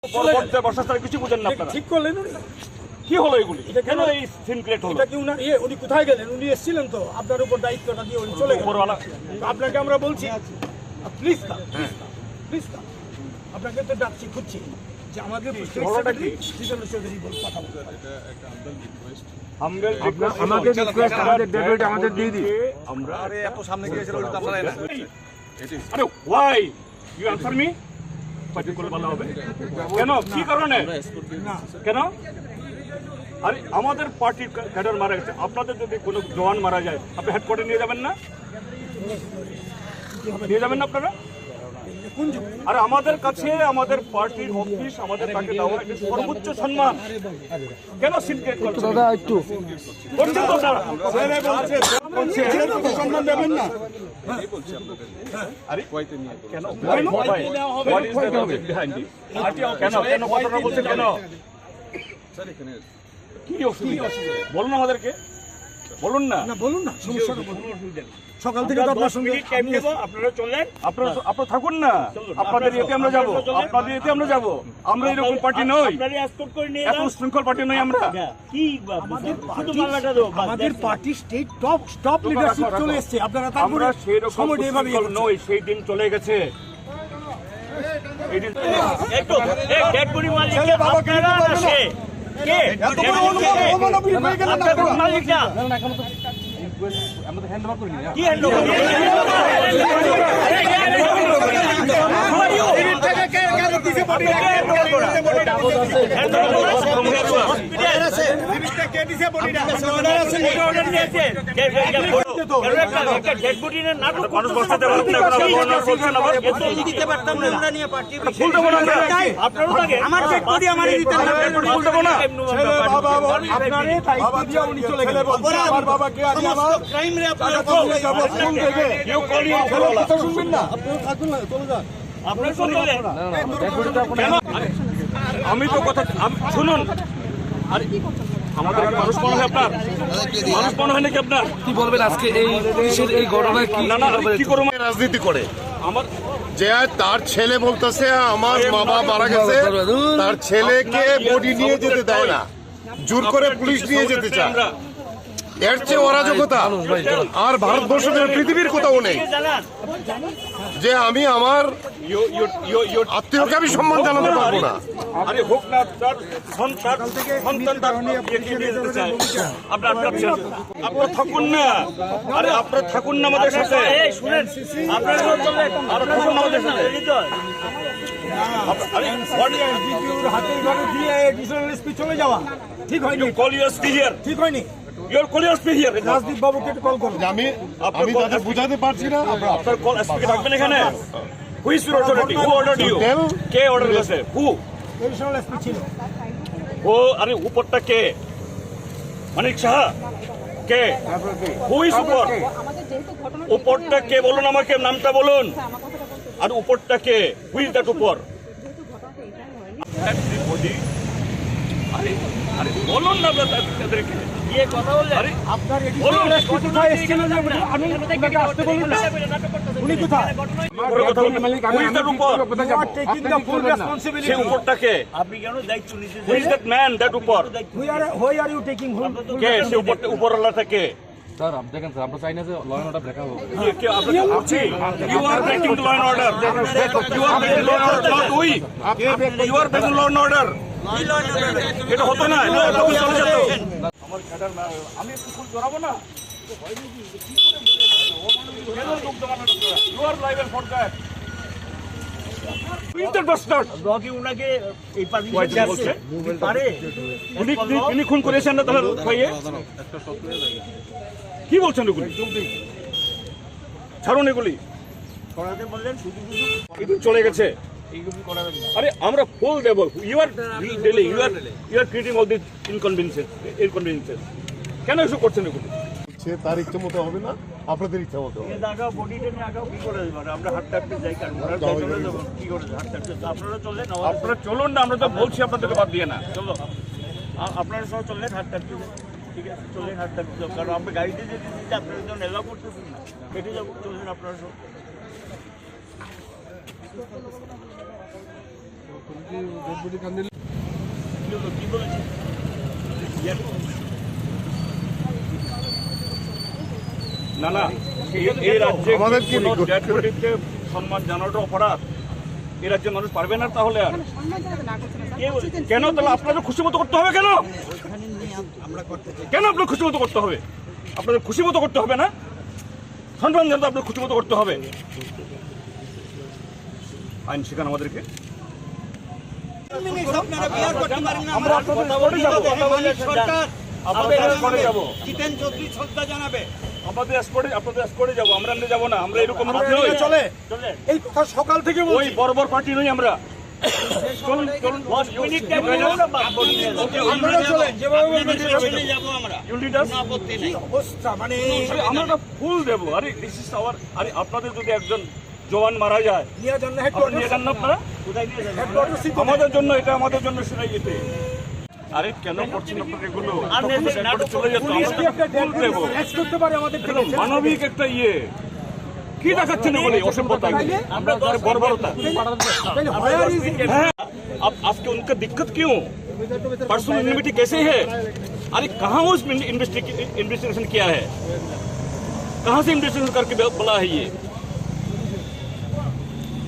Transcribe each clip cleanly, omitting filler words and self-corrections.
কিছু বুঝেন না আপনারা। ঠিক করলেন উনি? কি হলো এগুলি? এটা কেন এই সিন ক্রিয়েট হলো? এটা কি উনি কোথায় গেলেন? উনি এসেছিলেন তো, আপনার উপর দায়িত্বটা দিয়ে উনি চলে গেলেন। উপরওয়ালা আপনাকে আমরা বলছি প্লিজ প্লিজ আপনাকে তো ডাকছি, খুঁজছি যে আমাদের বড়টা কি চৌধুরী কথা বলতে আমাকে রিকোয়েস্ট আমাদের ডেপুটি আমাদের দিয়ে দিই। আমরা আরে এত সামনে গিয়েছিল ওটা আপনারা না। আরে why you answer me? Particular বলা হবে কেন? কি কারণে? কেন? আরে আমাদের পার্টির ক্যাডার মারা গেছে, আপনাদের যদি কোনো জওয়ান মারা যায় আপনি হেডকোয়ার্টার নিয়ে যাবেন না? নিয়ে যাবেন না আপনারা? আর আমাদের কাছে আমাদের পার্টির অফিস আমাদের তাকে দেওয়া একটা সর্বোচ্চ সম্মান, কেন সিনক্রেট করছেন? দাদা একটু করছেন তো স্যার, ছেলে বলছে সম্মান দেবেন না। আরে কেন what is the logic behind this? কেন কেন কথাটা বলছেন কেন? স্যার এখানে কি অসুবিধা বলুন আমাদেরকে, বলুন না। বলুন না, সমস্যাটা বলুন। সকাল থেকে আপনার সঙ্গে আপনারা চলেন, আপনারা থাকুন না, আপনাদের ইয়েতে আমরা যাবো, আপনাদের ইয়েতে আমরা যাবো। আমরা এরকম পার্টি নই, এত শৃঙ্খল পার্টি নই আমরা। আমাদের পার্টি স্টেট টপ লিডারশিপ চলে এসেছে, আপনারা আমরা সেরকম শৃঙ্খল নই, সেই দিন চলে গেছে। আমরা হ্যান্ড ওভার করিনি। কি হ্যান্ড ওভার? আমি তো কথা শুনুন। আরে আমাদের মানুষ মনে হয় আপনার, মানুষ মনে হয় নাকি আপনার? কি বলবেন আজকে এই ঘটনায়? কি না না কি করবো? রাজনীতি করে আমার যে তার ছেলে বলতেছে আমার বাবা মারা গেছে, তার ছেলেকে বডি নিয়ে যেতে দেয় না, জোর করে পুলিশ নিয়ে যেতে চায়। এর চেয়ে অরাজকতা আর ভারতবর্ষের পৃথিবীর কোথাও নেই যে আমি আমার আত্মীয়কে আমি সম্মান জানাতে পারবো না। আরে হোক না, তার সন্তান তার নিয়ে যেতে চায়, আপনারা থাকুন না। আরে আপনারা থাকুন না আমাদের সাথে, আপনারা থাকুন না আমাদের সাথে। হাতের ঘরে দিয়ে ডিভিশনাল এসপি চলে যাওয়া ঠিক হয়নি। কল ইউর এসপি হিয়ার, ঠিক হয়নি। Your call your SP here. Rajdeep বাবুকে কল করুন। আমি তাদের বুঝাতে পারছি না। আপনার কল এসপি থাকবেন এখানে। Who is your authority? Who ordered you? কে অর্ডার করেছে? হু? ডিভিশনাল এসপি ছিল ও। আরে উপরটা কে? মানিক সাহা কে? হু ইজ উপর? উপরটা কে বলুন আমাকে, নামটা বলুন। আর উপরটা কে? হু ইজ দ্যাট উপর? আরে আরে বলুন না তাদেরকে গিয়ে কথা বললে। আরে আপনার এডিশনাল এসপি কোথায় এসেছিল? আমি আপনাকে আসতে বলুন না। উনি কোথায়? কথা বলুন। হু ইজ দ্যাট উপর? Taking the full responsibility. সেই উপরটা কে? আপনি কেন দায়িত্ব নিতে? Who is that man that উপর? হোয়াই আর ইউ টেকিং ফুল? কে সেই উপরওয়ালাটা কে? স্যার দেখেন স্যার, আমরা চাই না যে ল এন্ড অর্ডার ব্রেক হোক। You are breaking the law and order. You are breaking law and order, not we. You are breaking law and order. এটা হতো না, আমার খেটার আমি একটু ফুল জড়াবো না। You are liable for that. উনাকে এই পারে উনি খুন করেছেন না তাহলে ভাইয়ে? কি বলছেন এগুলি? ছাড়ুন এগুলি। করাতে বললেন শুধু এগুলি চলে গেছে। আরে আমরা ফুল দেবো। You are delaying, you are creating all this inconveniences. কেন এসব করছেন এগুলি? সে তার ইচ্ছা মতো হবে না, আপনাদের ইচ্ছা মতো হবে। বডিটা নিয়ে আগাও কি করে দেবেন? আমরা হাত টাপতে যাই কারণ কি করে হাত টাপতে? আপনারা চললেন, আপনারা চলুন না, আমরা তো বলছি আপনাদেরকে বাদ দিয়ে না। চলো আপনারা সব চললেন হাত টাপতে। ঠিক আছে, চললেন হাত টাপতে যাও, কারণ আমরা গাড়িতে যেতে দিচ্ছি, আপনারা যখন এলাও করতেছেন না, কেটে যাবো। চললেন আপনারা সব। কি বলেছে? না না, এই রাজ্যে আমাদের কি কোনো ডেড বডিকে সম্মান জানানোটা অপরাধ? এই রাজ্যের মানুষ পারবে না তাহলে আর কেন? তাহলে আপনাদের খুশি মতো করতে হবে কেন? কেন আপনার খুশি মতো করতে হবে? আপনাদের খুশি মতো করতে হবে না? সম্মান জানাতে আপনার খুশি মতো করতে হবে। আইন শেখান আমাদেরকে। আমরা আপনাদের স্পটে যাবো, আপনাদের স্পটে যাবো, জিতেন চৌধুরী শ্রদ্ধা জানাবে। আপনাদের স্পটে যাবো। আমরা এমনি যাবো না, আমরা এরকম লোক নই। চলে এই কথা সকাল থেকে ওই বলছি। বর্বর পার্টি নই আমরা। চলুন চলুন, আপনারা চলেন, যেভাবে বলবেন চলে যাবো আমরা, You lead us? আপত্তি নেই। অবস্থা মানে আরে আমরা একটা ফুল দেবো। আরে দিস ইজ আওয়ার। আরে আপনাদের যদি একজন জওয়ান মারা যায়, নিয়ে যান না আপনি নিয়ে যান না আপনারা? আমাদের জন্য এটা, আমাদের জন্য সেটাই যেতে। আরে কেন করছেন আপনারা এগুলো? চলে যেত, আমরা ফুল দেবো। করতে পারে আমাদের এটা তো মানবিক একটা ইয়ে। কি দেখাচ্ছেন এগুলো? অসভ্যতা, আমরা বর্বরতা। हाँ, अब आपके उनका दिक्कत क्यों? पर्सनल इन्वेस्टिगेशन कैसे है? अरे कहाँ उस इन्वेस्टिगेशन किया है? कहाँ से इन्वेस्टिगेशन करके बोला है ये?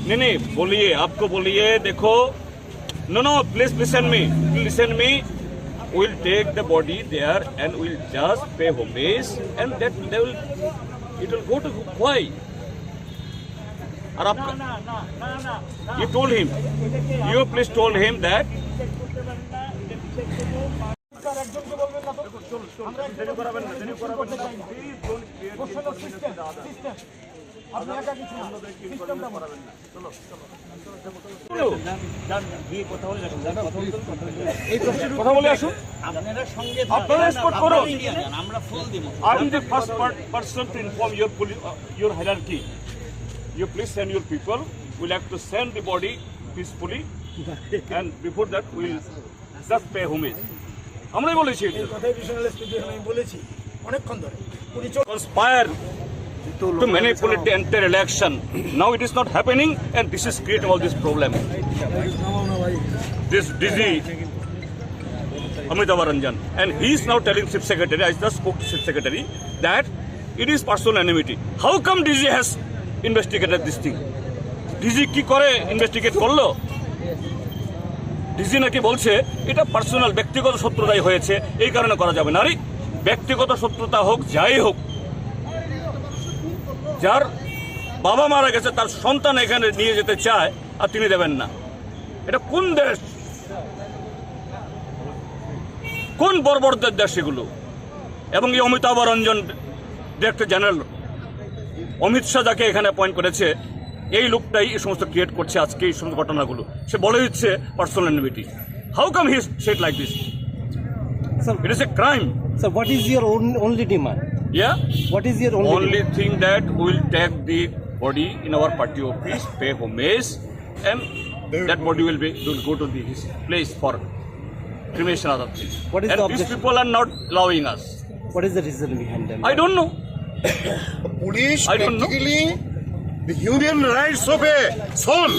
नहीं बोलिए, आपको बोलिए। देखो, no please listen me. We'll take the body there and we'll just pay homage and that it will go to why? और आप you told him, you please told him that কথা বলে আসুন। আপনারা সঙ্গে আপনারা escort করুন। আমরা ফুল দিব। I am the first person to inform your hierarchy. You please send your people. We'll have to send the body peacefully, and before that we'll just pay homage. আমরাই বলেছি এটা। কথাই বিশাল স্টুডিও আমি বলেছি অনেকক্ষণ ধরে উনি Conspire to manipulate the entire election. Now it is not happening, and this is creating all this problem. This dizzy Amitabh Ranjan, and he is now telling Chief Secretary, I just spoke to Chief Secretary, that it is personal enmity. How come DG has investigated this thing? DG কি করে investigate করলো? DG নাকি বলছে এটা personal ব্যক্তিগত শত্রুতাই হয়েছে, এই কারণে করা যাবে না। আরে ব্যক্তিগত শত্রুতা হোক, যাই হোক, যার বাবা মারা গেছে তার সন্তান এখানে নিয়ে যেতে চায় আর তিনি দেবেন না, এটা কোন দেশ? কোন বর্বরদের দেশ এগুলো? এবং এই অমিতাভ রঞ্জন ডিরেক্টর জেনারেল, অমিত শাহ যাকে এখানে অ্যাপয়েন্ট করেছে, এই লোকটাই এই সমস্ত ক্রিয়েট করছে আজকে এই সমস্ত ঘটনাগুলো। সে বলে দিচ্ছে personal enmity. How come he said like this? It is a crime. So what is your only demand? Yeah? What is your only Only thing that we'll take the body in our party office, pay homage, and that body will go to his place for cremation or other things. What is and the these objection? people are not allowing us. What is the reason behind them? I don't know. Police I don't know. practically the human rights of a son.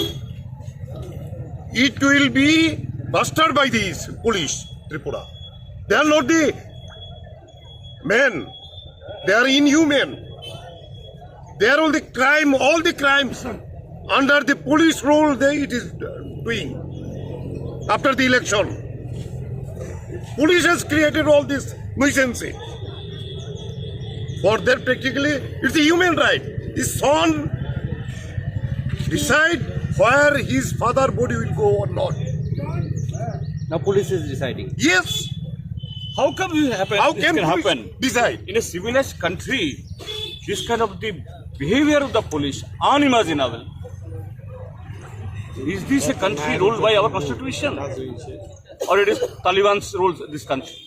It will be busted by these police, Tripura. They are not the men. They are inhuman. They are all the crimes under the police rule it is doing after the election. Police has created all this nuisance. For that, practically, it's a human right. His son decide where his father body will go or not. Now police is deciding. Yes. How come this happen? How This can can happen? police decide? In a civilized country, this kind of the behavior of the police, unimaginable. Is this a country ruled by our constitution? Or it is Taliban's rules this country?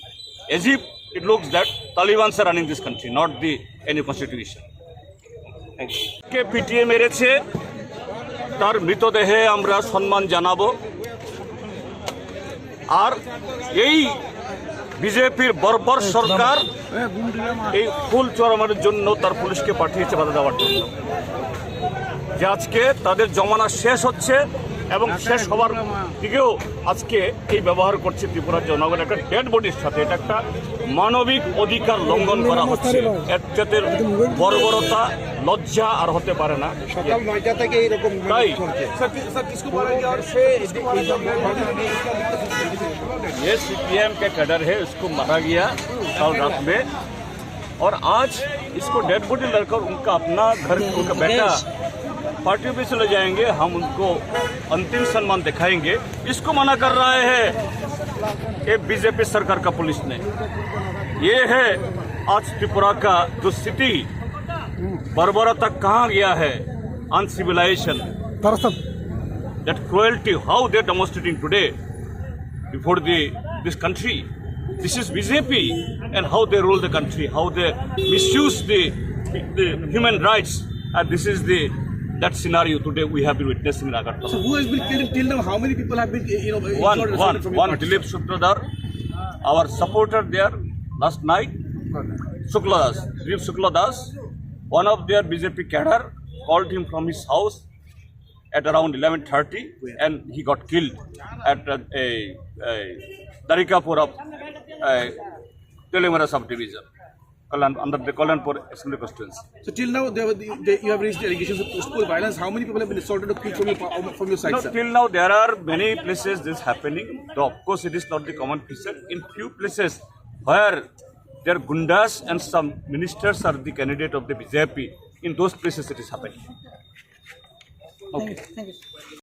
As if it looks that Talibans are running this country, not any constitution. কে পিটিয়ে মেরেছে তার মৃতদেহে আমরা সম্মান জানাবো। আর এই বিজেপির বর্বর সরকার এই ফুল চড়ানোর জন্য তার পুলিশকে পাঠিয়েছে বাধা দেওয়ার জন্য, যে আজকে তাদের জমানা শেষ হচ্ছে, এবং শেষ হওয়ার দিকেও আজকে এই ব্যবহার করছে ত্রিপুরার জনগণ একটা ডেড বডির সাথে। এটা একটা মানবিক অধিকার লঙ্ঘন করা হচ্ছে। এর জাতের বর্বরতা, লজ্জা আর হতে পারে না। সকাল 9টা থেকে এরকম তাই স্যার किसको मारा गया और से ये CPIM के कैडर है, उसको मारा गया कल रात में, और आज इसको डेड बॉडी लड़कर उनका अपना घर, उनका बेटा पार्टी पे चले जाएंगे, हम उनको अंतिम सम्मान दिखाएंगे। इसको मना कर रहा है ये बीजेपी सरकार का पुलिस ने। ये है आज त्रिपुरा का जो स्थिति, बर्बरता कहाँ गया है, अनसिविलाइजेशन, that cruelty, how they are demonstrating today before this country. This is BJP and how they rule the country, how they misuse the human rights, and this is that scenario today we have been witnessing in Agartala. So who has been killed till now? How many people have been, One Dilip Sutradhar, our supporter there last night, Dilip Shukla Das, one of their BJP cadre called him from his house at around 11:30, and he got killed at Darikapur of Telemara subdivision, under the Kalanpur Assembly constituency. So till now you have raised allegations of school violence. How many people have been assaulted or killed from your side, No, sir? till now there are many places this happening. Though of course it is not the common feature. In few places where there are gundas and some ministers are the candidate of the BJP, in those places it is happening. Okay.